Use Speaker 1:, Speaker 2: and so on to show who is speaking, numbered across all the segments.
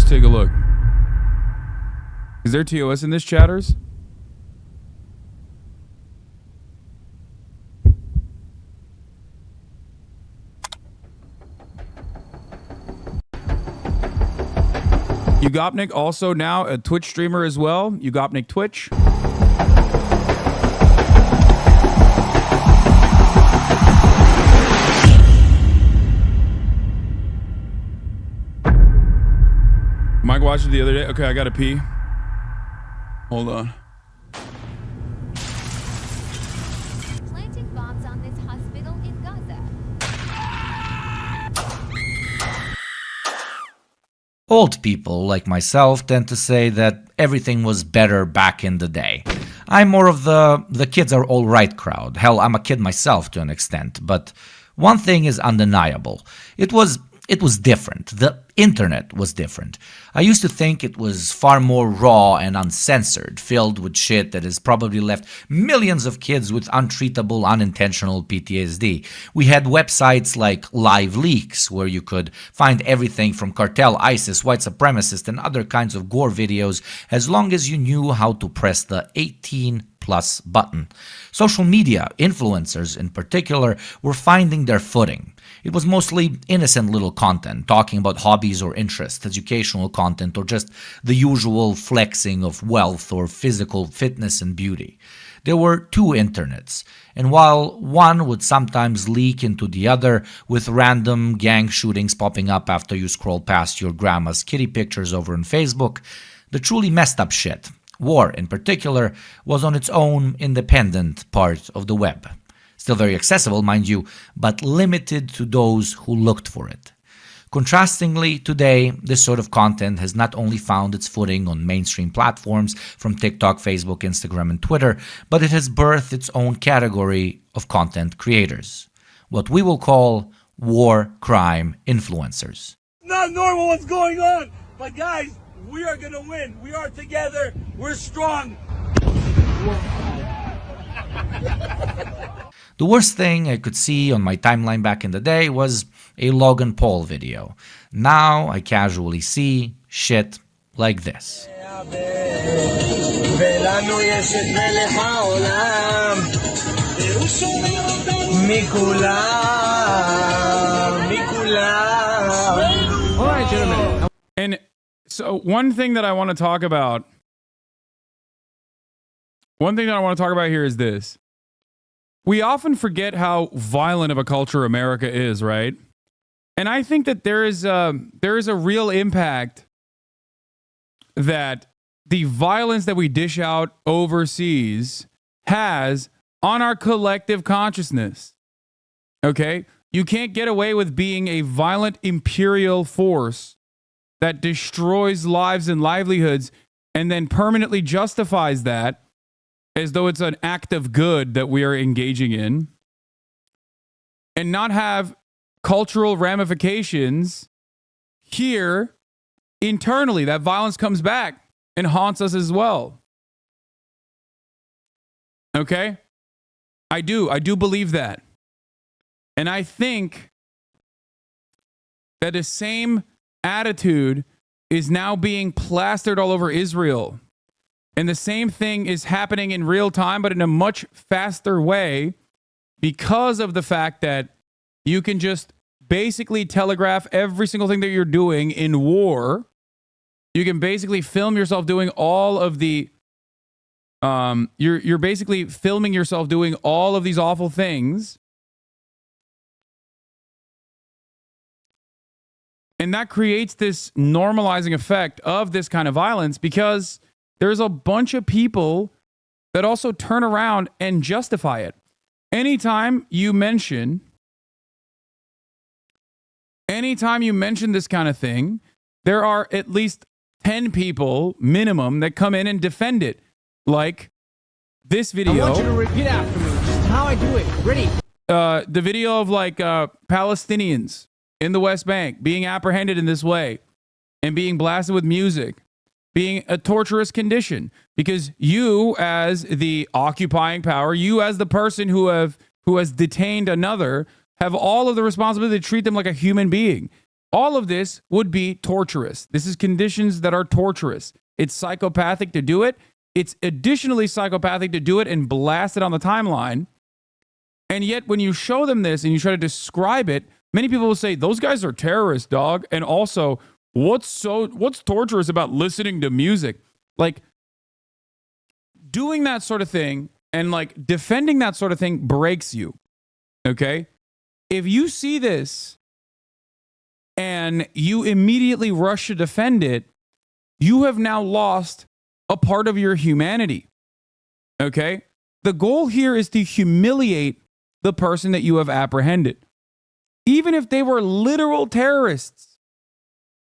Speaker 1: Let's take a look. Is there TOS in this, chatters? YUGOPINK also now a Twitch streamer as well. YUGOPINK Twitch. Mike watched it the other day. Okay, I gotta pee. Hold on.
Speaker 2: Planting bombs on this hospital in Gaza.
Speaker 3: Old people like myself tend to say that everything was better back in the day. I'm more of the kids are all right crowd. Hell, I'm a kid myself to an extent. But one thing is undeniable. It was different. The internet was different. I used to think it was far more raw and uncensored, filled with shit that has probably left millions of kids with untreatable, unintentional PTSD. We had websites like Live Leaks, where you could find everything from cartel, ISIS, white supremacists, and other kinds of gore videos, as long as you knew how to press the 18+ button. Social media, influencers in particular, were finding their footing. It was mostly innocent little content, talking about hobbies or interests, educational content, or just the usual flexing of wealth or physical fitness and beauty. There were two internets, and while one would sometimes leak into the other, with random gang shootings popping up after you scroll past your grandma's kitty pictures over on Facebook, the truly messed up shit, war in particular, was on its own independent part of the web. Still very accessible, mind you, but limited to those who looked for it. Contrastingly, today, this sort of content has not only found its footing on mainstream platforms from TikTok, Facebook, Instagram, and Twitter, but it has birthed its own category of content creators, what we will call war crime influencers.
Speaker 4: Not normal what's going on, but guys, we are gonna win. We are together. We're strong.
Speaker 3: The worst thing I could see on my timeline back in the day was a Logan Paul video. Now I casually see shit like this.
Speaker 1: All right, gentlemen. And so one thing that I want to talk about here is this. We often forget how violent of a culture America is, right? And I think that there is a real impact that the violence that we dish out overseas has on our collective consciousness. Okay? You can't get away with being a violent imperial force that destroys lives and livelihoods and then permanently justifies that as though it's an act of good that we are engaging in, and not have cultural ramifications here internally. That violence comes back and haunts us as well. Okay? I do believe that. And I think that the same attitude is now being plastered all over Israel. And the same thing is happening in real time, but in a much faster way, because of the fact that you can just basically telegraph every single thing that you're doing in war. You can basically film yourself doing all of the you're basically filming yourself doing all of these awful things. And that creates this normalizing effect of this kind of violence, because there's a bunch of people that also turn around and justify it. Anytime you mention this kind of thing, there are at least 10 people minimum that come in and defend it. Like this video.
Speaker 5: I want you to repeat after me. Just how I do it. Ready?
Speaker 1: The video of like Palestinians in the West Bank being apprehended in this way and being blasted with music, being a torturous condition, because you as the occupying power, you as the person who has detained another, have all of the responsibility to treat them like a human being. All of this would be torturous. This is conditions that are torturous. It's psychopathic to do it. It's additionally psychopathic to do it and blast it on the timeline. And yet, when you show them this and you try to describe it, many people will say, those guys are terrorists, dog. And also, what's torturous about listening to music? Like, doing that sort of thing and like defending that sort of thing breaks you. Okay? If you see this and you immediately rush to defend it, you have now lost a part of your humanity. Okay? The goal here is to humiliate the person that you have apprehended. Even if they were literal terrorists,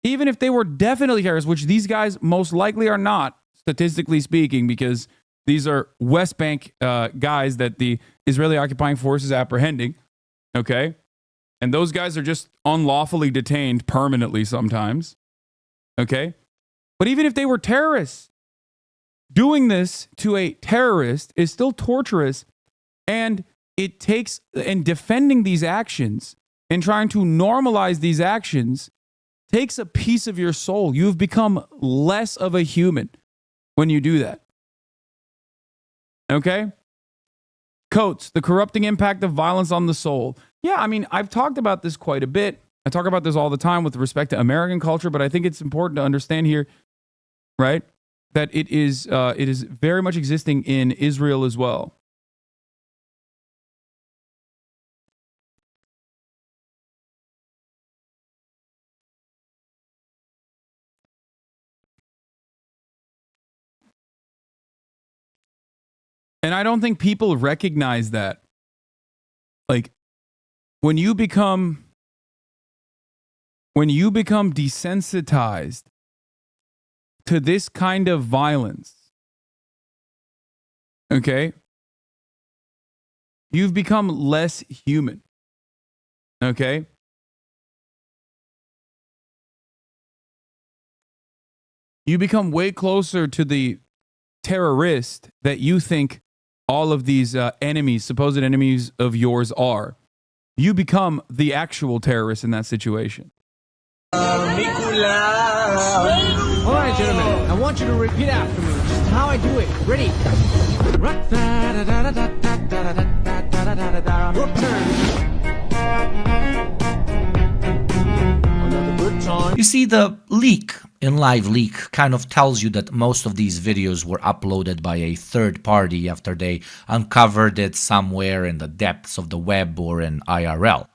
Speaker 1: even if they were definitely terrorists, which these guys most likely are not, statistically speaking, because these are West Bank guys that the Israeli occupying force is apprehending. Okay? And those guys are just unlawfully detained permanently sometimes. Okay? But even if they were terrorists, doing this to a terrorist is still torturous, and it takes, and defending these actions and trying to normalize these actions takes a piece of your soul. You've become less of a human when you do that. Okay? Coates, the corrupting impact of violence on the soul. Yeah, I mean, I've talked about this quite a bit. I talk about this all the time with respect to American culture, but I think it's important to understand here, right, that it is very much existing in Israel as well. And I don't think people recognize that. Like, when you become desensitized to this kind of violence, okay, you've become less human. Okay? You become way closer to the terrorist that you think all of these enemies, supposed enemies of yours are. You become the actual terrorist in that situation.
Speaker 5: All right, gentlemen, I want you to repeat after me, just how I do it. Ready? Your turn. Another good time.
Speaker 3: You see, the leak in Live Leak kind of tells you that most of these videos were uploaded by a third party after they uncovered it somewhere in the depths of the web or in IRL.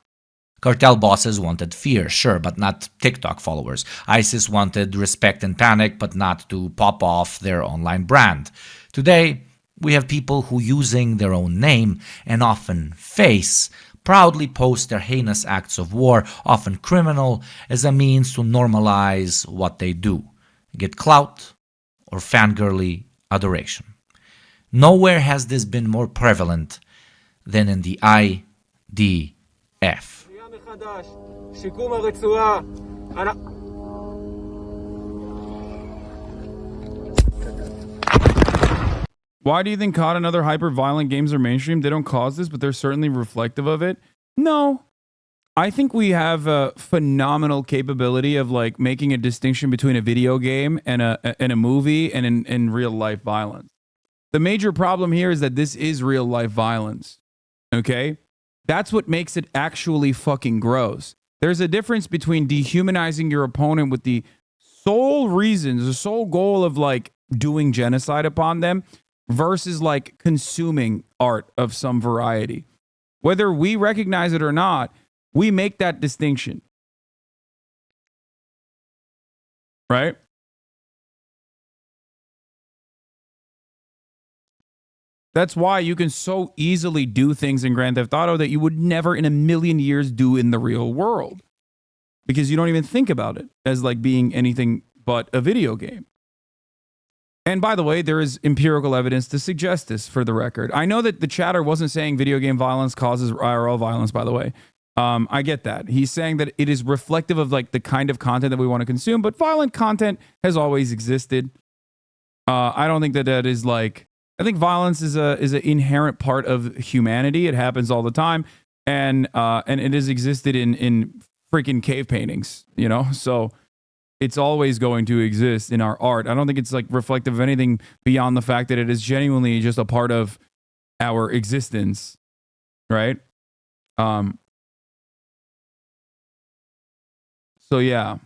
Speaker 3: Cartel bosses wanted fear, sure, but not TikTok followers. ISIS wanted respect and panic, but not to pop off their online brand. Today, we have people who, using their own name and often face, proudly post their heinous acts of war, often criminal, as a means to normalize what they do, get clout or fangirly adoration. Nowhere has this been more prevalent than in the IDF.
Speaker 1: Why do you think COD and other hyper-violent games are mainstream? They don't cause this, but they're certainly reflective of it. No. I think we have a phenomenal capability of like making a distinction between a video game and a movie and in real life violence. The major problem here is that this is real life violence. Okay? That's what makes it actually fucking gross. There's a difference between dehumanizing your opponent with the sole reasons, the sole goal of like doing genocide upon them, versus like consuming art of some variety. Whether we recognize it or not, we make that distinction. Right? That's why you can so easily do things in Grand Theft Auto that you would never in a million years do in the real world. Because you don't even think about it as like being anything but a video game. And by the way, there is empirical evidence to suggest this, for the record. I know that the chatter wasn't saying video game violence causes IRL violence, by the way. I get that. He's saying that it is reflective of like the kind of content that we want to consume, but violent content has always existed. I don't think that that is like, I think violence is an inherent part of humanity. It happens all the time, and it has existed in freaking cave paintings, you know? So it's always going to exist in our art. I don't think it's like reflective of anything beyond the fact that it is genuinely just a part of our existence, right? So yeah.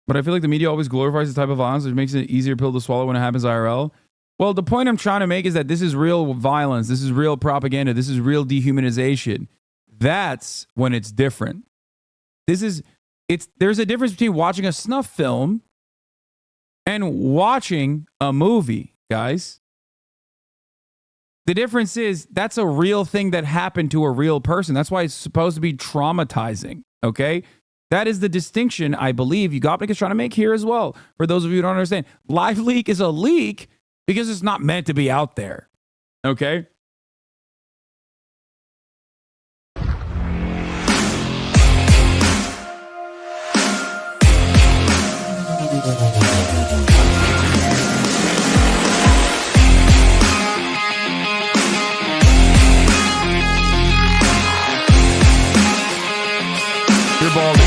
Speaker 1: But I feel like the media always glorifies the type of violence, which makes it an easier pill to swallow when it happens IRL. Well, the point I'm trying to make is that this is real violence. This is real propaganda. This is real dehumanization. That's when it's different. There's a difference between watching a snuff film and watching a movie, guys. The difference is that's a real thing that happened to a real person. That's why it's supposed to be traumatizing, okay? That is the distinction I believe YUGOPINK is trying to make here as well. For those of you who don't understand, live leak is a leak because it's not meant to be out there, okay? You're bald.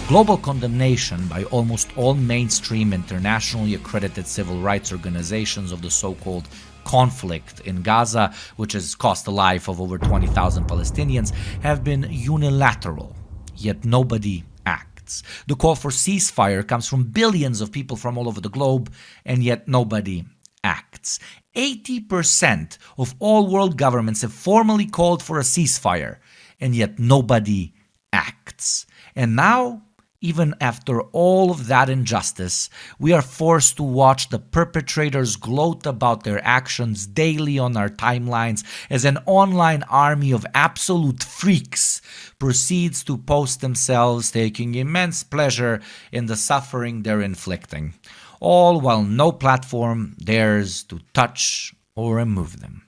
Speaker 3: Global condemnation by almost all mainstream internationally accredited civil rights organizations of the so-called conflict in Gaza, which has cost the life of over 20,000 Palestinians, have been unilateral, yet nobody acts. The call for ceasefire comes from billions of people from all over the globe, and yet nobody acts. 80% of all world governments have formally called for a ceasefire, and yet nobody acts. And now, even after all of that injustice, we are forced to watch the perpetrators gloat about their actions daily on our timelines as an online army of absolute freaks proceeds to post themselves taking immense pleasure in the suffering they're inflicting, all while no platform dares to touch or remove them.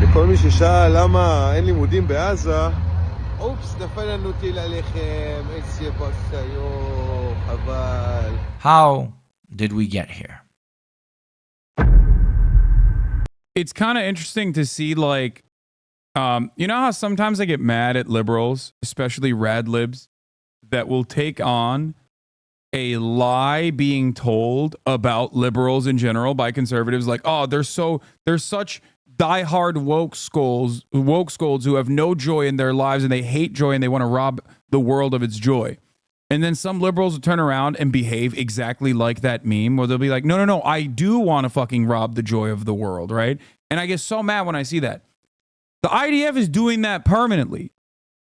Speaker 6: לכל מי ששאל למה אין לימודים בעזה, אופס, נפל לנו טיל עליכם, איזה בסיו, חבל.
Speaker 3: How did we get here?
Speaker 1: It's kind of interesting to see, like, you know how sometimes I get mad at liberals, especially rad libs, that will take on a lie being told about liberals in general by conservatives, like, oh, they're such diehard woke skulls who have no joy in their lives and they hate joy and they want to rob the world of its joy. And then some liberals will turn around and behave exactly like that meme where they'll be like, no, I do want to fucking rob the joy of the world, right? And I get so mad when I see that. The IDF is doing that permanently,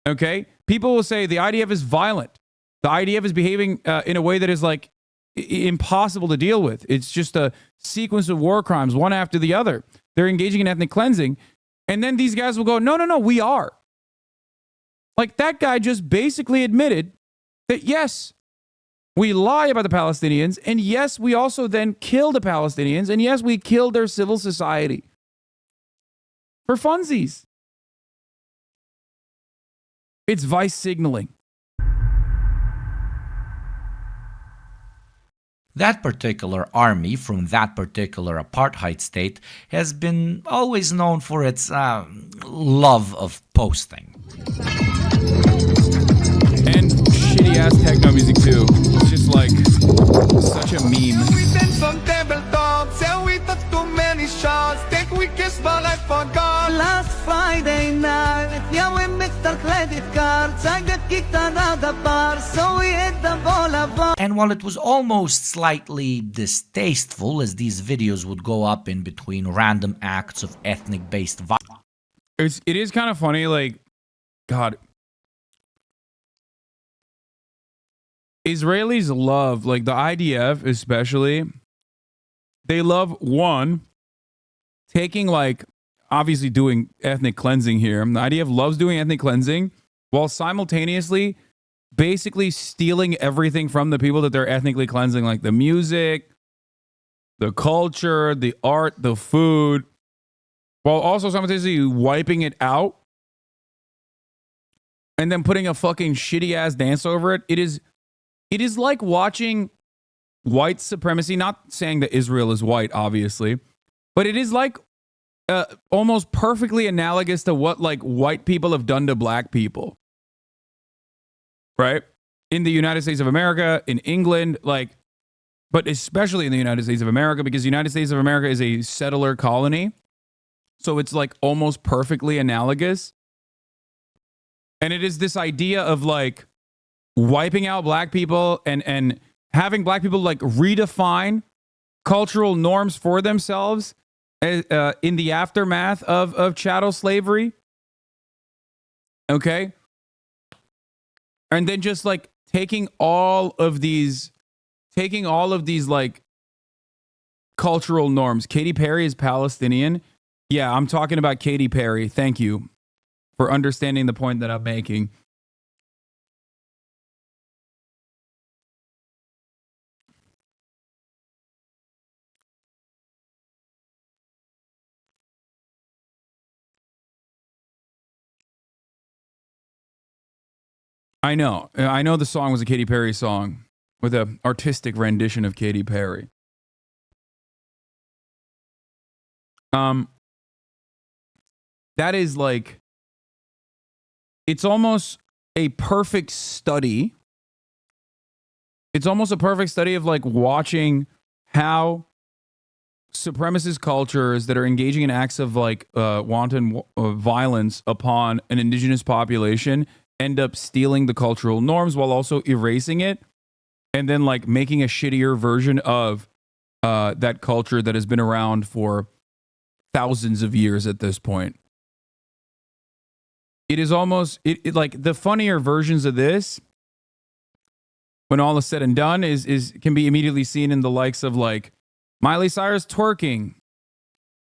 Speaker 1: okay? People will say the IDF is violent. The IDF is behaving in a way that is like impossible to deal with. It's just a sequence of war crimes, one after the other. They're engaging in ethnic cleansing. And then these guys will go, no, we are. Like that guy just basically admitted that, yes, we lie about the Palestinians. And yes, we also then kill the Palestinians. And yes, we killed their civil society. For funsies. It's vice signaling.
Speaker 3: That particular army from that particular apartheid state has been always known for its love of posting.
Speaker 1: And shitty ass techno music too. It's just like such a meme.
Speaker 7: Last Friday night, yeah, we mixed our credit cards. I got kicked out of the bar, so we hit the boulevard.
Speaker 3: And while it was almost slightly distasteful as these videos would go up in between random acts of ethnic-based violence,
Speaker 1: It is kind of funny, like, God. Israelis love, like the IDF especially, they love, one, taking like, obviously doing ethnic cleansing here. The IDF loves doing ethnic cleansing while simultaneously basically stealing everything from the people that they're ethnically cleansing, like the music, the culture, the art, the food, while also simultaneously wiping it out and then putting a fucking shitty ass dance over it. It is like watching white supremacy, not saying that Israel is white, obviously, but it is like almost perfectly analogous to what like white people have done to black people. Right? In the United States of America, in England, like, but especially in the United States of America, because the United States of America is a settler colony. So it's like almost perfectly analogous. And it is this idea of like wiping out black people and having black people like redefine cultural norms for themselves in the aftermath of chattel slavery. Okay. And then just like taking all of these like cultural norms. Katy Perry is Palestinian. Yeah, I'm talking about Katy Perry. Thank you for understanding the point that I'm making. I know the song was a Katy Perry song with an artistic rendition of Katy Perry. That is like, it's almost a perfect study. It's almost a perfect study of like watching how supremacist cultures that are engaging in acts of like wanton violence upon an indigenous population end up stealing the cultural norms while also erasing it, and then like making a shittier version of that culture that has been around for thousands of years at this point. It is almost it like the funnier versions of this, when all is said and done, is can be immediately seen in the likes of like Miley Cyrus twerking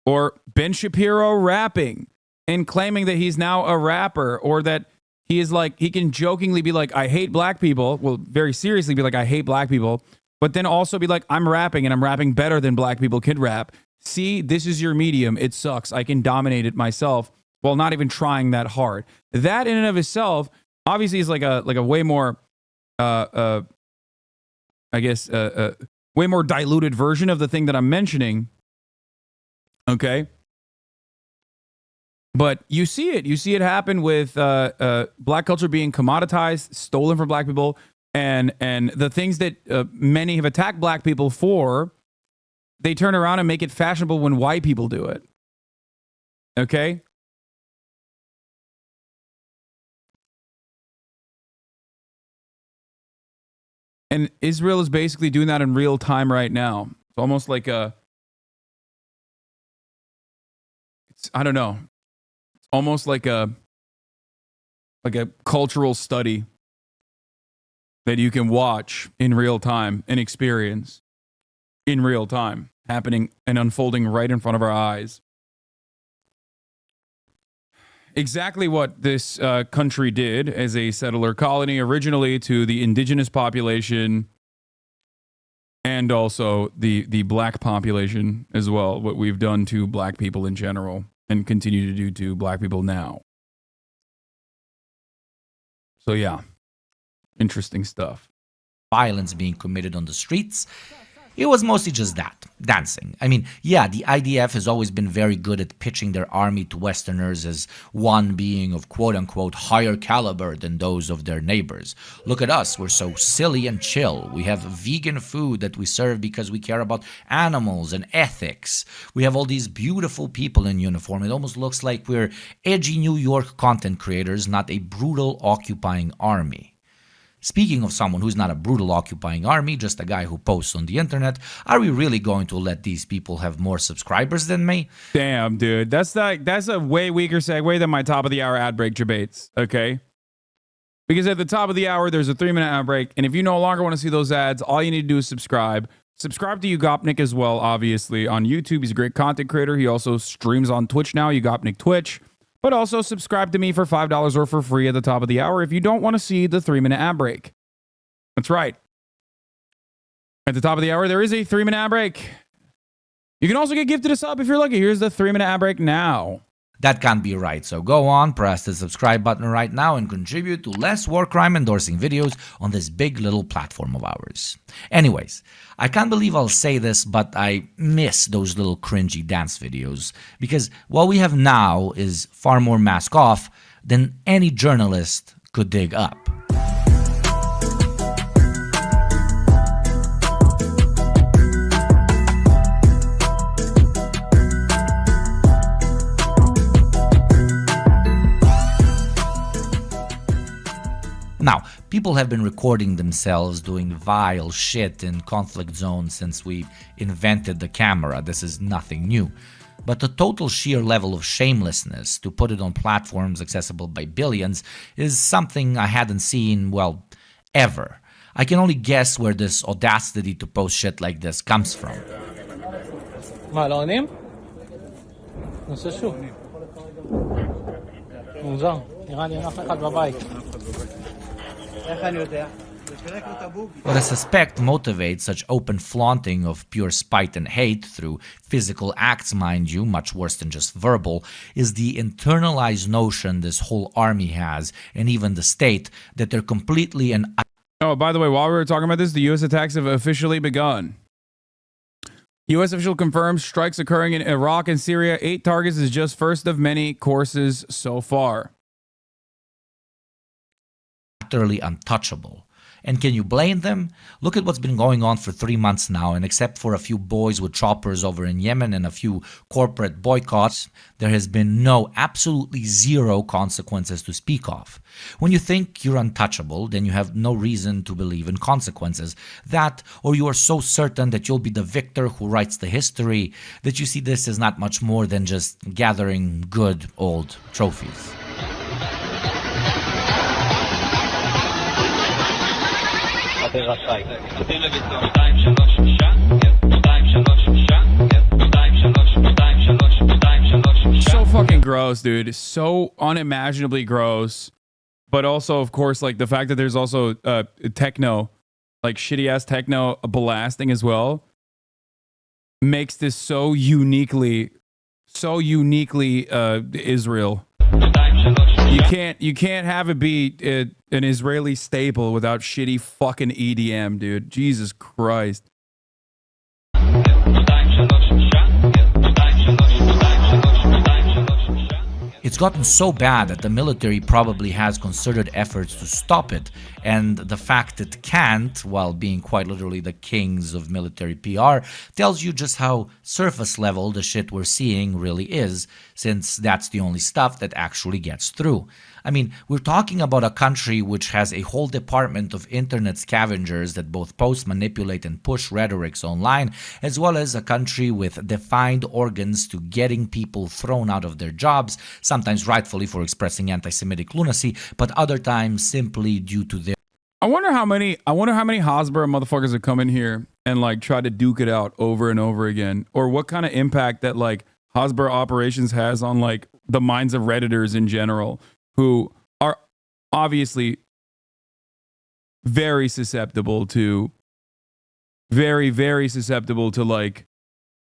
Speaker 1: or Ben Shapiro rapping and claiming that he's now a rapper, or that he is like, he can jokingly be like, I hate black people. Well, very seriously be like, I hate black people. But then also be like, I'm rapping and I'm rapping better than black people could rap. See, this is your medium. It sucks. I can dominate it myself while not even trying that hard. That in and of itself, obviously is like a way more, I guess, way more diluted version of the thing that I'm mentioning. Okay. But you see it happen with black culture being commoditized, stolen from black people, and the things that many have attacked black people for, they turn around and make it fashionable when white people do it. Okay? And Israel is basically doing that in real time right now. It's almost like I don't know. It's almost like a cultural study that you can watch in real time and experience in real time, happening and unfolding right in front of our eyes. Exactly what this country did as a settler colony originally to the indigenous population and also the black population as well, what we've done to black people in general and continue to do to black people now. So yeah, interesting stuff.
Speaker 3: Violence being committed on the streets. It was mostly just that, dancing. I mean, yeah, the IDF has always been very good at pitching their army to Westerners as one being of quote-unquote higher caliber than those of their neighbors. Look at us, we're so silly and chill. We have vegan food that we serve because we care about animals and ethics. We have all these beautiful people in uniform. It almost looks like we're edgy New York content creators, not a brutal occupying army. Speaking of someone who's not a brutal occupying army, just a guy who posts on the internet, are we really going to let these people have more subscribers than me?
Speaker 1: Damn, dude. That's a way weaker segue than my top of the hour ad break debates, okay? Because at the top of the hour, there's a 3-minute ad break, and if you no longer want to see those ads, all you need to do is subscribe. Subscribe to YUGOPINK as well, obviously. On YouTube, he's a great content creator. He also streams on Twitch now, YUGOPINK Twitch. But also subscribe to me for $5 or for free at the top of the hour if you don't want to see the 3-minute ad break. That's right. At the top of the hour, there is a 3-minute ad break. You can also get gifted a sub if you're lucky. Here's the 3-minute ad break now.
Speaker 3: That can't be right, so go on, press the subscribe button right now and contribute to less war crime endorsing videos on this big little platform of ours. Anyways, I can't believe I'll say this, but I miss those little cringy dance videos, because what we have now is far more mask off than any journalist could dig up. Now, people have been recording themselves doing vile shit in conflict zones since we invented the camera. This is nothing new. But the total sheer level of shamelessness to put it on platforms accessible by billions is something I hadn't seen, well, ever. I can only guess where this audacity to post shit like this comes from.
Speaker 5: מה, לא עונים? נעשה שוב. מוזר, נראה לי אין אף אחד בבית.
Speaker 3: What I suspect motivates such open flaunting of pure spite and hate through physical acts, mind you, much worse than just verbal, is the internalized notion this whole army has, and even the state, that they're completely and...
Speaker 1: Oh, by the way, while we were talking about this, the U.S. attacks have officially begun. U.S. official confirms strikes occurring in Iraq and Syria. 8 targets is just first of many courses so far.
Speaker 3: Utterly untouchable. And can you blame them? Look at what's been going on for 3 months now, and except for a few boys with choppers over in Yemen and a few corporate boycotts, there has been no, absolutely zero consequences to speak of. When you think you're untouchable, then you have no reason to believe in consequences. That, or you are so certain that you'll be the victor who writes the history, that you see this as not much more than just gathering good old trophies.
Speaker 1: So fucking gross, dude. So unimaginably gross. But also, of course, like the fact that there's also techno, like shitty ass techno blasting as well, makes this so uniquely Israel. You can't have it be an Israeli staple without shitty fucking EDM, dude. Jesus Christ.
Speaker 3: It's gotten so bad that the military probably has concerted efforts to stop it, and the fact it can't, while being quite literally the kings of military PR, tells you just how surface level the shit we're seeing really is, since that's the only stuff that actually gets through. I mean, we're talking about a country which has a whole department of internet scavengers that both post, manipulate, and push rhetorics online, as well as a country with defined organs to getting people thrown out of their jobs, sometimes rightfully for expressing anti-Semitic lunacy, but other times simply due to their...
Speaker 1: I wonder how many Hasbro motherfuckers have come in here and like try to duke it out over and over again, or what kind of impact that like Hasbro operations has on like the minds of Redditors in general, who are obviously very susceptible to like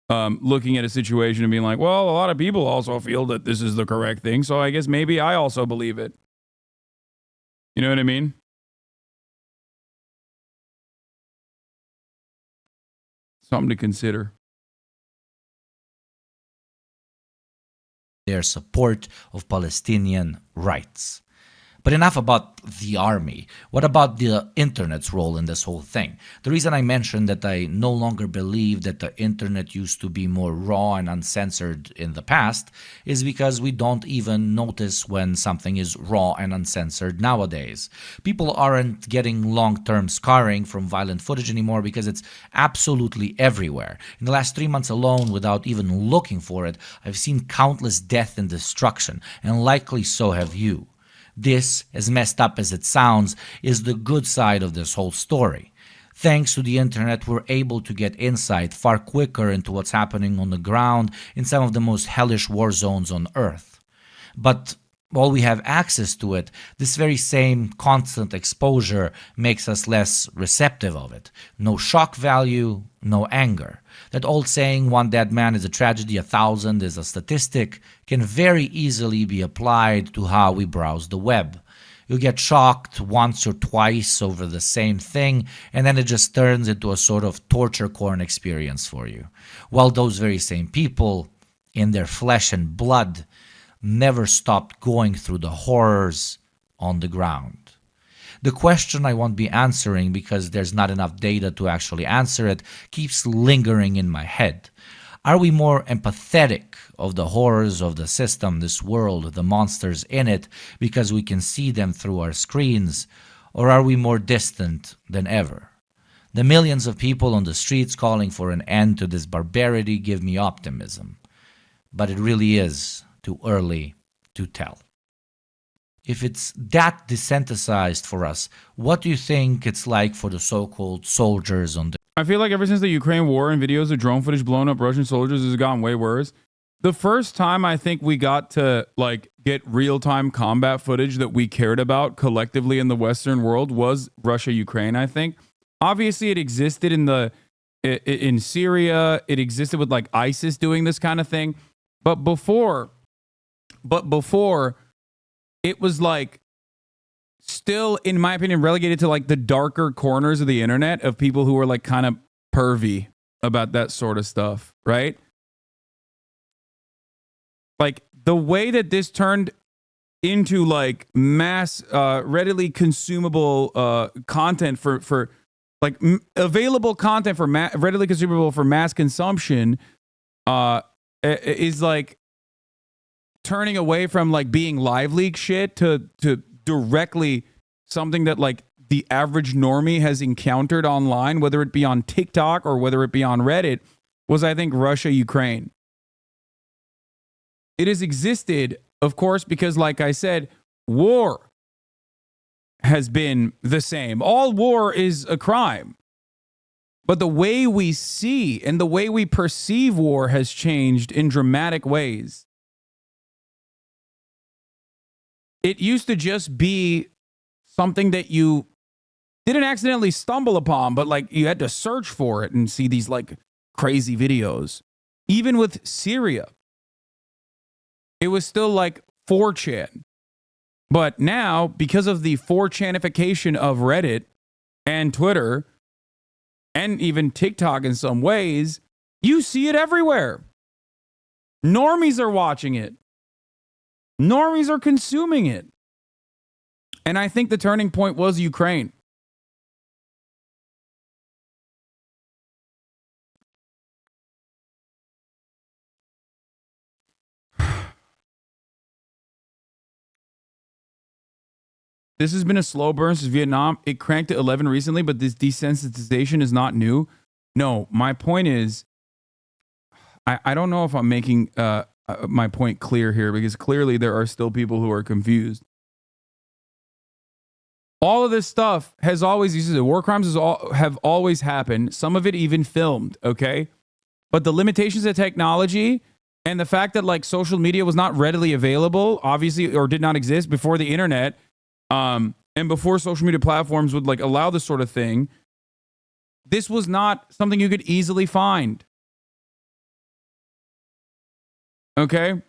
Speaker 1: looking at a situation and being like, well, a lot of people also feel that this is the correct thing, so I guess maybe I also believe it. You know what I mean? Something to consider.
Speaker 3: Their support of Palestinian rights. But enough about the army. What about the internet's role in this whole thing? The reason I mentioned that I no longer believe that the internet used to be more raw and uncensored in the past is because we don't even notice when something is raw and uncensored nowadays. People aren't getting long-term scarring from violent footage anymore because it's absolutely everywhere. In the last 3 months alone, without even looking for it, I've seen countless death and destruction, and likely so have you. This, as messed up as it sounds, is the good side of this whole story. Thanks to the internet, we're able to get insight far quicker into what's happening on the ground in some of the most hellish war zones on Earth. But while we have access to it, this very same constant exposure makes us less receptive of it. No shock value, no anger. That old saying, one dead man is a tragedy, 1,000 is a statistic, can very easily be applied to how we browse the web. You get shocked once or twice over the same thing, and then it just turns into a sort of torture porn experience for you. While those very same people, in their flesh and blood, never stopped going through the horrors on the ground. The question I won't be answering because there's not enough data to actually answer it keeps lingering in my head. Are we more empathetic of the horrors of the system, this world, the monsters in it, because we can see them through our screens, or are we more distant than ever? The millions of people on the streets calling for an end to this barbarity give me optimism, but it really is too early to tell. If it's that desensitized for us, what do you think it's like for the so-called soldiers on the...
Speaker 1: I feel like ever since the Ukraine war and videos of drone footage blowing up Russian soldiers has gotten way worse. The first time I think we got to like get real-time combat footage that we cared about collectively in the Western world was Russia-Ukraine, I think. Obviously, it existed in Syria. It existed with like ISIS doing this kind of thing. But before, it was like still, in my opinion, relegated to like the darker corners of the internet of people who were like kind of pervy about that sort of stuff, right? Like the way that this turned into like mass, readily consumable content for like available content for readily consumable for mass consumption is like turning away from like being live leak shit to directly something that like the average normie has encountered online, whether it be on TikTok or whether it be on Reddit, was I think Russia, Ukraine. It has existed, of course, because like I said, war has been the same. All war is a crime. But the way we see and the way we perceive war has changed in dramatic ways. It used to just be something that you didn't accidentally stumble upon, but like you had to search for it and see these like crazy videos. Even with Syria, it was still like 4chan. But now, because of the 4chanification of Reddit and Twitter, and even TikTok in some ways, you see it everywhere. Normies are watching it. Normies are consuming it. And I think the turning point was Ukraine. This has been a slow burn since Vietnam. It cranked to 11 recently, but this desensitization is not new. No, my point is, I don't know if I'm making my point clear here, because clearly there are still people who are confused. All of this stuff has always existed. War crimes have always happened. Some of it even filmed, okay? But the limitations of technology and the fact that like social media was not readily available, obviously, or did not exist before the internet, and before social media platforms would like allow this sort of thing, this was not something you could easily find. Okay?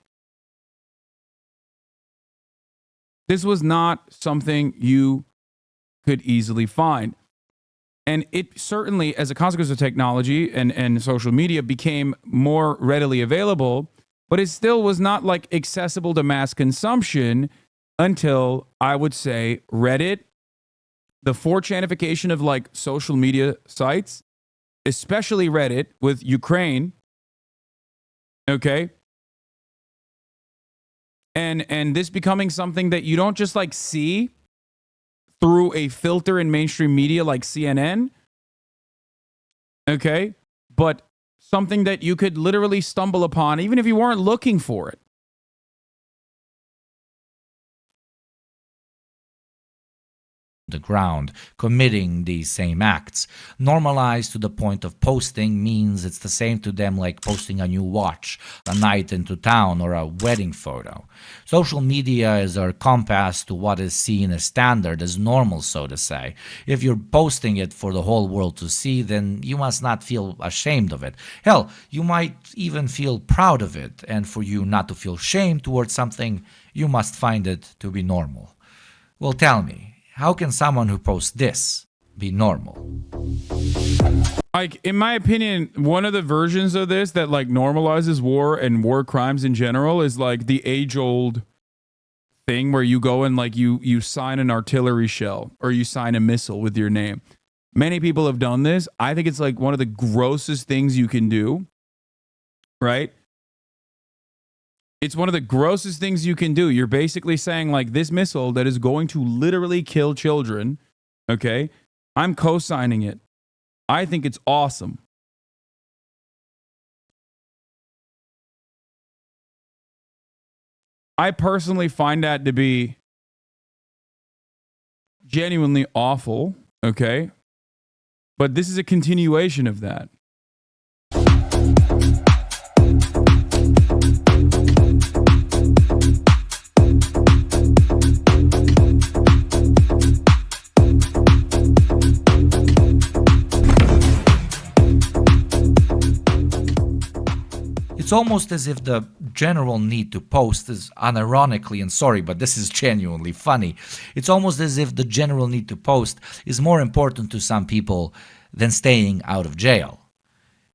Speaker 1: This was not something you could easily find. And it certainly, as a consequence of technology and social media, became more readily available, but it still was not like accessible to mass consumption until, I would say, Reddit, the 4chanification of like social media sites, especially Reddit with Ukraine, okay? And this becoming something that you don't just like see through a filter in mainstream media like CNN, okay? But something that you could literally stumble upon even if you weren't looking for it.
Speaker 3: the ground, committing these same acts. Normalized to the point of posting means it's the same to them like posting a new watch, a night into town, or a wedding photo. Social media is our compass to what is seen as standard, as normal, so to say. If you're posting it for the whole world to see, then you must not feel ashamed of it. Hell, you might even feel proud of it, and for you not to feel shame towards something, you must find it to be normal. Well, tell me, how can someone who posts this be normal?
Speaker 1: Like, in my opinion, one of the versions of this that like normalizes war and war crimes in general is like the age-old thing where you go and like you sign an artillery shell or you sign a missile with your name. Many people have done this. I think it's like one of the grossest things you can do, right? It's one of the grossest things you can do. You're basically saying like this missile that is going to literally kill children, okay? I'm co-signing it. I think it's awesome. I personally find that to be genuinely awful, okay? But this is a continuation of that.
Speaker 3: It's almost as if the general need to post is unironically, and sorry, but this is genuinely funny. It's almost as if the general need to post is more important to some people than staying out of jail.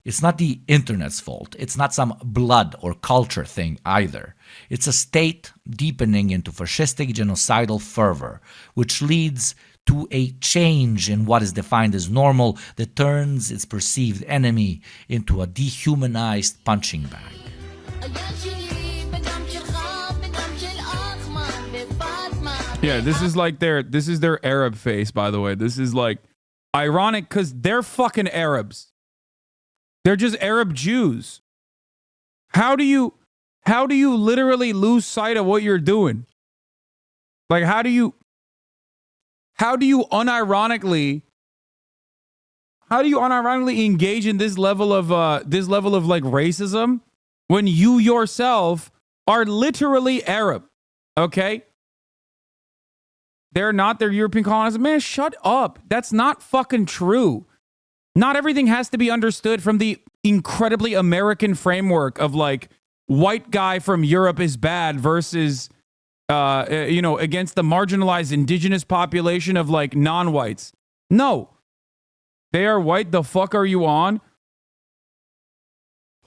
Speaker 3: It's not the internet's fault. It's not some blood or culture thing either. It's a state deepening into fascistic genocidal fervor, which leads to a change in what is defined as normal that turns its perceived enemy into a dehumanized punching bag.
Speaker 1: Yeah, this is like their Arab face, by the way. This is like ironic because they're fucking Arabs. They're just Arab Jews. How do you literally lose sight of what you're doing? Like, how do you unironically engage in this level of like racism when you yourself are literally Arab? Okay? They're not. They're European colonizers. Man, shut up. That's not fucking true. Not everything has to be understood from the incredibly American framework of like white guy from Europe is bad versus against the marginalized indigenous population of like non-whites. No. They are white. The fuck are you on?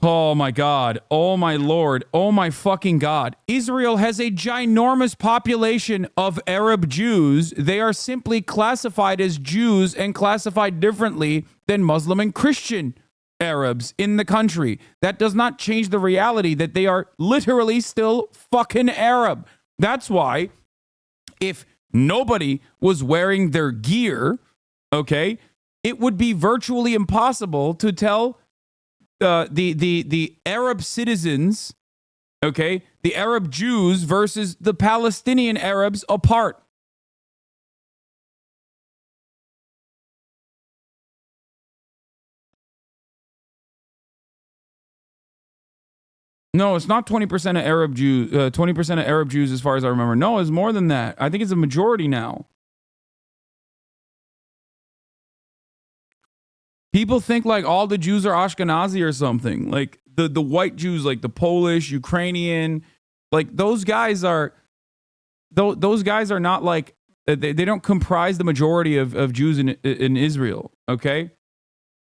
Speaker 1: Oh my God. Oh my Lord. Oh my fucking God. Israel has a ginormous population of Arab Jews. They are simply classified as Jews and classified differently than Muslim and Christian Arabs in the country. That does not change the reality that they are literally still fucking Arab. That's why if nobody was wearing their gear, okay, it would be virtually impossible to tell the Arab citizens, okay, the Arab Jews versus the Palestinian Arabs apart. No, it's not 20% of Arab Jews. 20% of Arab Jews, as far as I remember. No, it's more than that. I think it's a majority now. People think like all the Jews are Ashkenazi or something. Like the white Jews, like the Polish, Ukrainian, like those guys are not like they don't comprise the majority of Jews in Israel. Okay,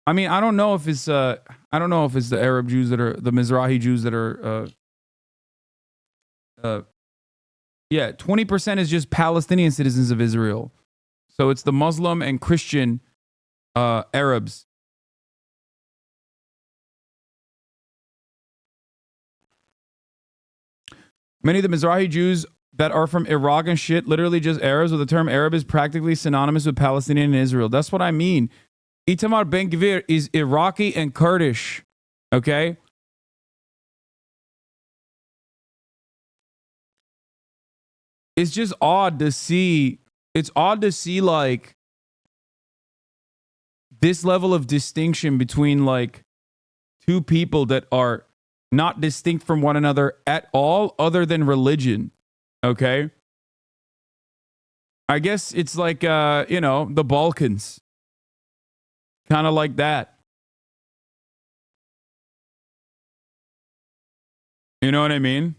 Speaker 1: I mean I don't know if it's the Arab Jews that are the Mizrahi Jews that are 20% is just Palestinian citizens of Israel. So it's the Muslim and Christian Arabs. Many of the Mizrahi Jews that are from Iraq and shit, literally just Arabs, with the term Arab is practically synonymous with Palestinian and Israel. That's what I mean. Itamar Ben-Gvir is Iraqi and Kurdish. Okay? It's just odd to see it's odd to see like this level of distinction between like two people that are not distinct from one another at all other than religion. Okay? I guess it's like the Balkans. Kind of like that. You know what I mean?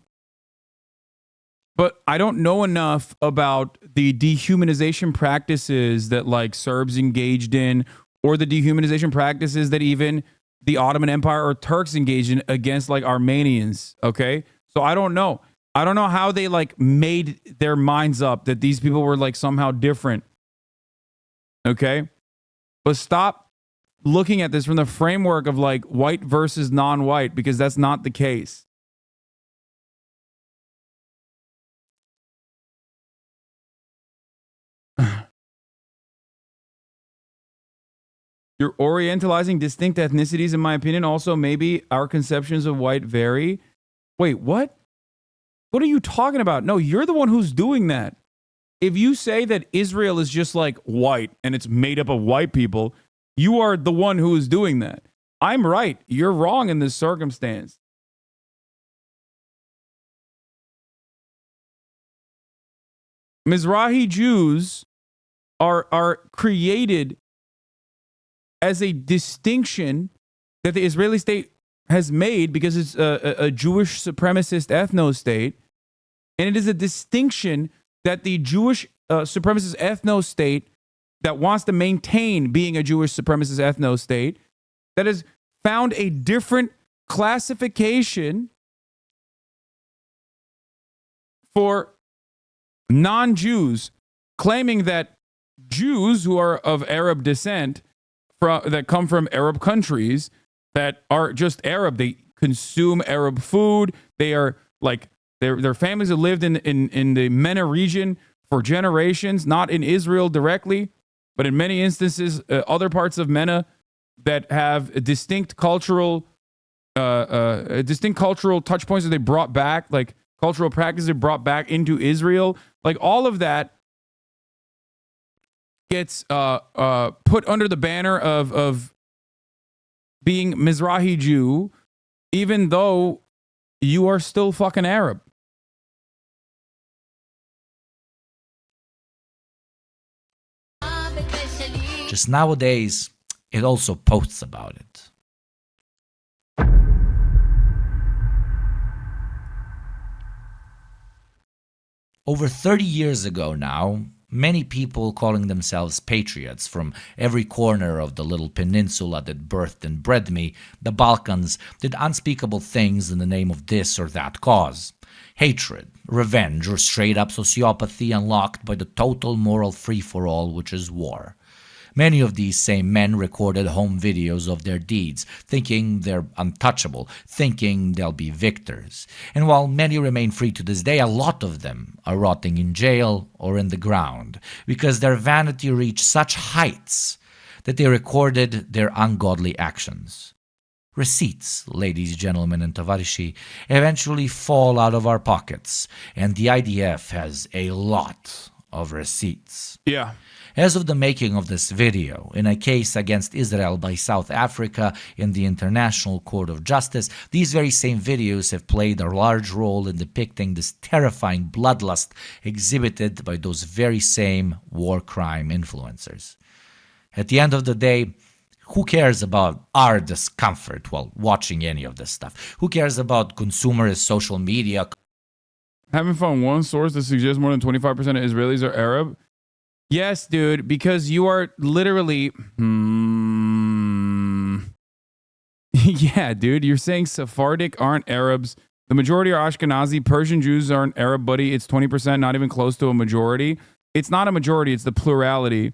Speaker 1: But I don't know enough about the dehumanization practices that like Serbs engaged in, or the dehumanization practices that even the Ottoman Empire or Turks engaged in against like Armenians. Okay. So I don't know. I don't know how they like made their minds up that these people were like somehow different. Okay. But stop looking at this from the framework of like white versus non-white, because that's not the case. You're orientalizing distinct ethnicities, in my opinion. Also, maybe our conceptions of white vary. Wait, what? What are you talking about? No, you're the one who's doing that. If you say that Israel is just like white and it's made up of white people, you are the one who is doing that. I'm right. You're wrong in this circumstance. Mizrahi Jews are created as a distinction that the Israeli state has made because it's a Jewish supremacist ethno-state. And it is a distinction that the Jewish supremacist ethno-state that wants to maintain being a Jewish supremacist ethno-state that has found a different classification for non-Jews, claiming that Jews who are of Arab descent that come from Arab countries that are just Arab. They consume Arab food. They are like their families have lived in the MENA region for generations, not in Israel directly, but in many instances, other parts of MENA that have a distinct cultural touch points that they brought back, like cultural practices they brought back into Israel. Like all of that gets put under the banner of being Mizrahi Jew, even though you are still fucking Arab.
Speaker 3: Just nowadays, it also posts about it. Over 30 years ago now, many people calling themselves patriots from every corner of the little peninsula that birthed and bred me, the Balkans, did unspeakable things in the name of this or that cause. Hatred, revenge, or straight-up sociopathy unlocked by the total moral free-for-all which is war. Many of these same men recorded home videos of their deeds, thinking they're untouchable, thinking they'll be victors. And while many remain free to this day, a lot of them are rotting in jail or in the ground, because their vanity reached such heights that they recorded their ungodly actions. Receipts, ladies, gentlemen, and tavarishi, eventually fall out of our pockets, and the IDF has a lot of receipts.
Speaker 1: Yeah.
Speaker 3: As of the making of this video, in a case against Israel by South Africa in the International Court of Justice, these very same videos have played a large role in depicting this terrifying bloodlust exhibited by those very same war crime influencers. At the end of the day, who cares about our discomfort while watching any of this stuff? Who cares about consumerist social media?
Speaker 1: Haven't found one source that suggests more than 25% of Israelis are Arab. Yes, dude, because you are literally... Yeah, dude, you're saying Sephardic aren't Arabs. The majority are Ashkenazi. Persian Jews aren't Arab, buddy. It's 20%, not even close to a majority. It's not a majority, it's the plurality.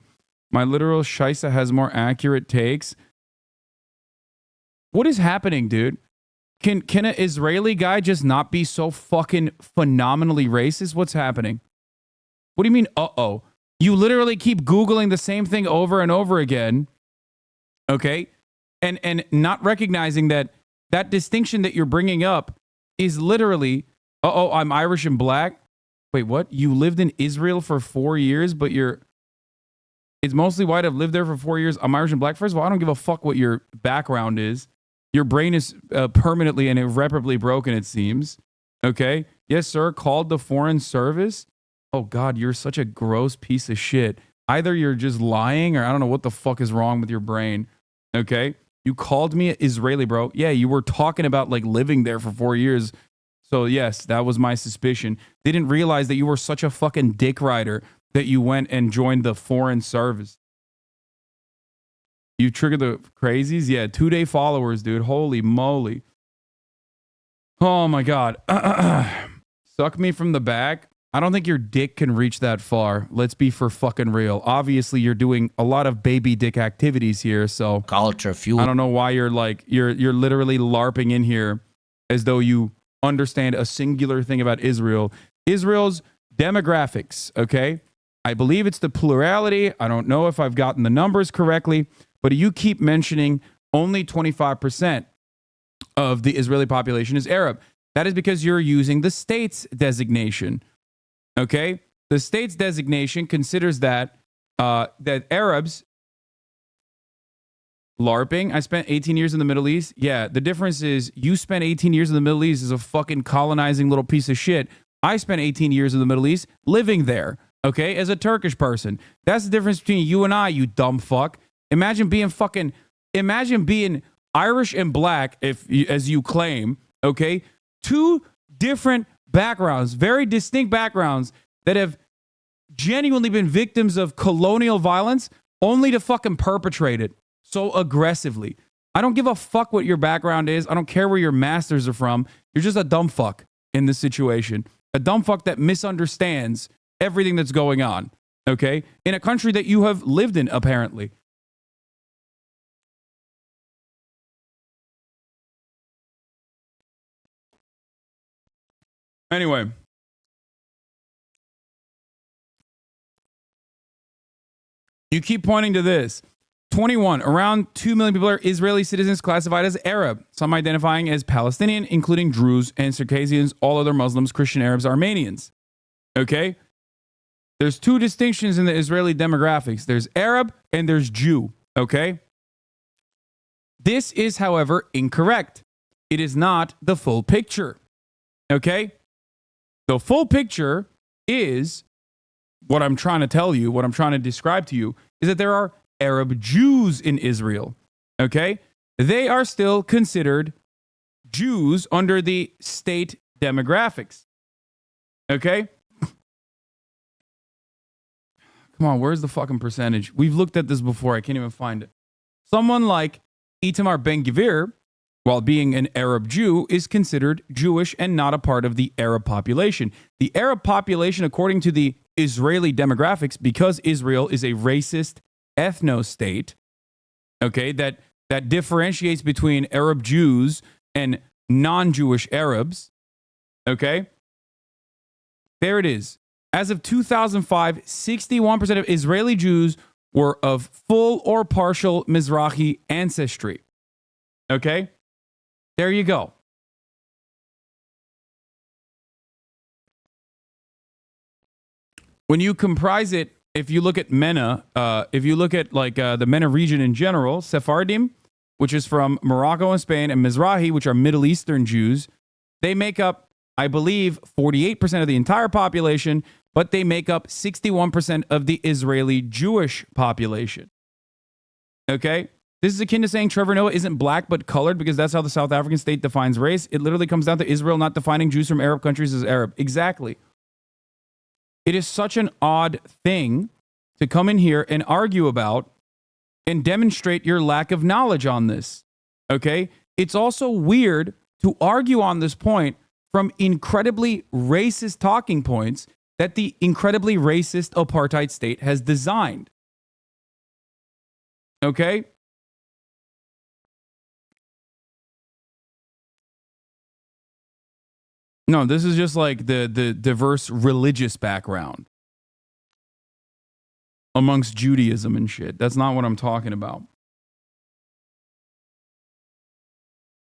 Speaker 1: My literal Shaisa has more accurate takes. What is happening, dude? Can an Israeli guy just not be so fucking phenomenally racist? What's happening? What do you mean, uh-oh? You literally keep Googling the same thing over and over again, okay? And not recognizing that distinction that you're bringing up is literally, uh-oh, I'm Irish and black. Wait, what? You lived in Israel for 4 years, but it's mostly white. I've lived there for 4 years. I'm Irish and black. First of all, I don't give a fuck what your background is. Your brain is permanently and irreparably broken, it seems. Okay? Yes, sir. Called the Foreign Service. Oh, God, you're such a gross piece of shit. Either you're just lying or I don't know what the fuck is wrong with your brain. Okay? You called me Israeli, bro. Yeah, you were talking about like living there for 4 years. So, yes, that was my suspicion. They didn't realize that you were such a fucking dick rider that you went and joined the Foreign Service. You triggered the crazies? Yeah, 2-day followers, dude. Holy moly. Oh, my God. Suck me from the back. I don't think your dick can reach that far. Let's be for fucking real. Obviously, you're doing a lot of baby dick activities here, so
Speaker 3: Culture fuel.
Speaker 1: I don't know why you're like you're literally LARPing in here as though you understand a singular thing about Israel. Israel's demographics, okay? I believe it's the plurality. I don't know if I've gotten the numbers correctly, but you keep mentioning only 25% of the Israeli population is Arab. That is because you're using the state's designation. Okay, the state's designation considers that that Arabs LARPing. I spent 18 years in the Middle East. Yeah, the difference is you spent 18 years in the Middle East as a fucking colonizing little piece of shit. I spent 18 years in the Middle East living there. Okay, as a Turkish person. That's the difference between you and I, you dumb fuck. Imagine being Irish and black, as you claim. Okay, two different backgrounds, very distinct backgrounds that have genuinely been victims of colonial violence only to fucking perpetrate it so aggressively. I don't give a fuck what your background is. I don't care where your masters are from. You're just a dumb fuck in this situation. A dumb fuck that misunderstands everything that's going on, okay? In a country that you have lived in, apparently. Anyway. You keep pointing to this. 21. Around 2 million people are Israeli citizens classified as Arab, some identifying as Palestinian, including Druze and Circassians, all other Muslims, Christian Arabs, Armenians. Okay? There's two distinctions in the Israeli demographics. There's Arab and there's Jew. Okay? This is, however, incorrect. It is not the full picture. Okay? The full picture is what I'm trying to tell you, what I'm trying to describe to you, is that there are Arab Jews in Israel. Okay? They are still considered Jews under the state demographics. Okay? Come on, where's the fucking percentage? We've looked at this before. I can't even find it. Someone like Itamar Ben-Gvir, while being an Arab Jew, is considered Jewish and not a part of the Arab population. The Arab population, according to the Israeli demographics, because Israel is a racist ethno-state, okay, that differentiates between Arab Jews and non-Jewish Arabs, okay? There it is. As of 2005, 61% of Israeli Jews were of full or partial Mizrahi ancestry. Okay? There you go. When you comprise it, if you look at MENA, if you look at like the MENA region in general, Sephardim, which is from Morocco and Spain, and Mizrahi, which are Middle Eastern Jews, they make up, I believe, 48% of the entire population, but they make up 61% of the Israeli Jewish population. Okay? This is akin to saying Trevor Noah isn't black but colored because that's how the South African state defines race. It literally comes down to Israel not defining Jews from Arab countries as Arab. Exactly. It is such an odd thing to come in here and argue about and demonstrate your lack of knowledge on this. Okay? It's also weird to argue on this point from incredibly racist talking points that the incredibly racist apartheid state has designed. Okay? No, this is just like the diverse religious background amongst Judaism and shit. That's not what I'm talking about.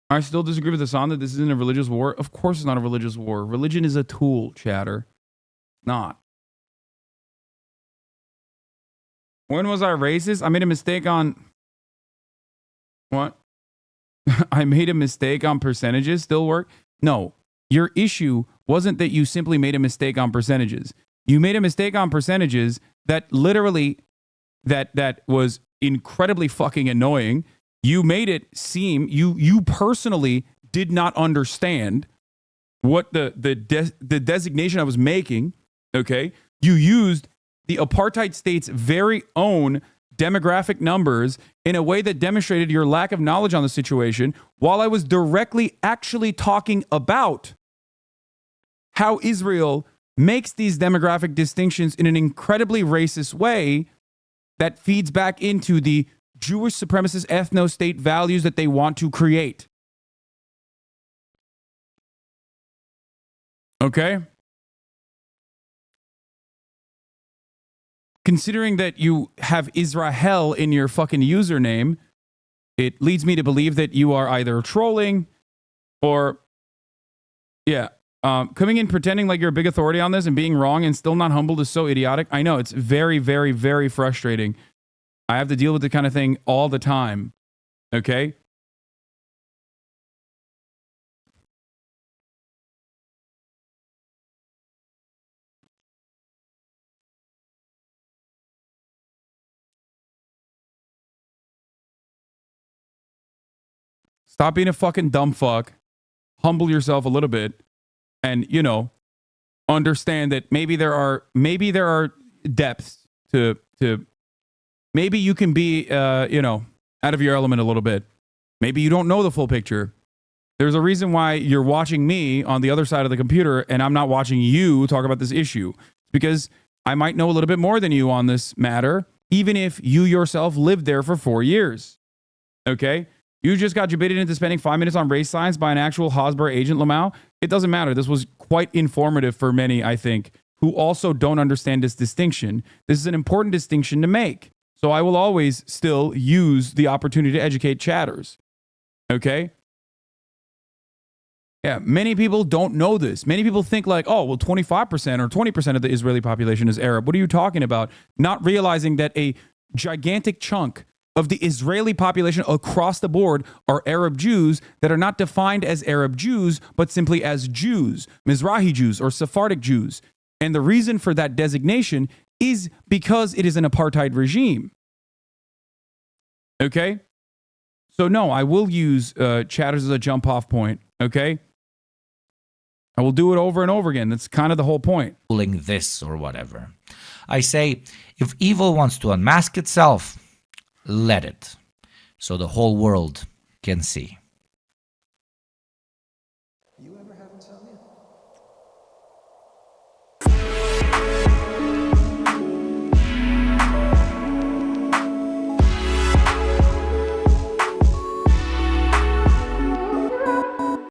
Speaker 1: I still disagree with Hasan that this isn't a religious war. Of course it's not a religious war. Religion is a tool, chatter. Not. When was I racist? I made a mistake on... What? I made a mistake on percentages still work? No. Your issue wasn't that you simply made a mistake on percentages. You made a mistake on percentages that literally... That was incredibly fucking annoying. You made it seem... You personally did not understand what the designation I was making, okay? You used the apartheid state's very own demographic numbers in a way that demonstrated your lack of knowledge on the situation, while I was directly actually talking about how Israel makes these demographic distinctions in an incredibly racist way that feeds back into the Jewish supremacist ethno-state values that they want to create. Okay? Considering that you have Israel in your fucking username, it leads me to believe that you are either trolling or, coming in pretending like you're a big authority on this and being wrong and still not humbled is so idiotic. I know, it's very, very, very frustrating. I have to deal with the kind of thing all the time. Okay? Stop being a fucking dumb fuck. Humble yourself a little bit, and understand that maybe there are depths to maybe you can be out of your element a little bit. Maybe you don't know the full picture. There's a reason why you're watching me on the other side of the computer and I'm not watching you talk about this issue. It's because I might know a little bit more than you on this matter, even if you yourself lived there for 4 years. Okay? You just got debated into spending 5 minutes on race science by an actual Hasbro agent, Lamau. It doesn't matter. This was quite informative for many, I think, who also don't understand this distinction. This is an important distinction to make. So I will always still use the opportunity to educate chatters. Okay? Yeah, many people don't know this. Many people think like, oh, well, 25% or 20% of the Israeli population is Arab. What are you talking about? Not realizing that a gigantic chunk of the Israeli population across the board are Arab Jews that are not defined as Arab Jews, but simply as Jews, Mizrahi Jews or Sephardic Jews. And the reason for that designation is because it is an apartheid regime. Okay? So no, I will use chatters as a jump off point. Okay? I will do it over and over again. That's kind of the whole point.
Speaker 3: This or whatever. I say, if evil wants to unmask itself, let it, so the whole world can see.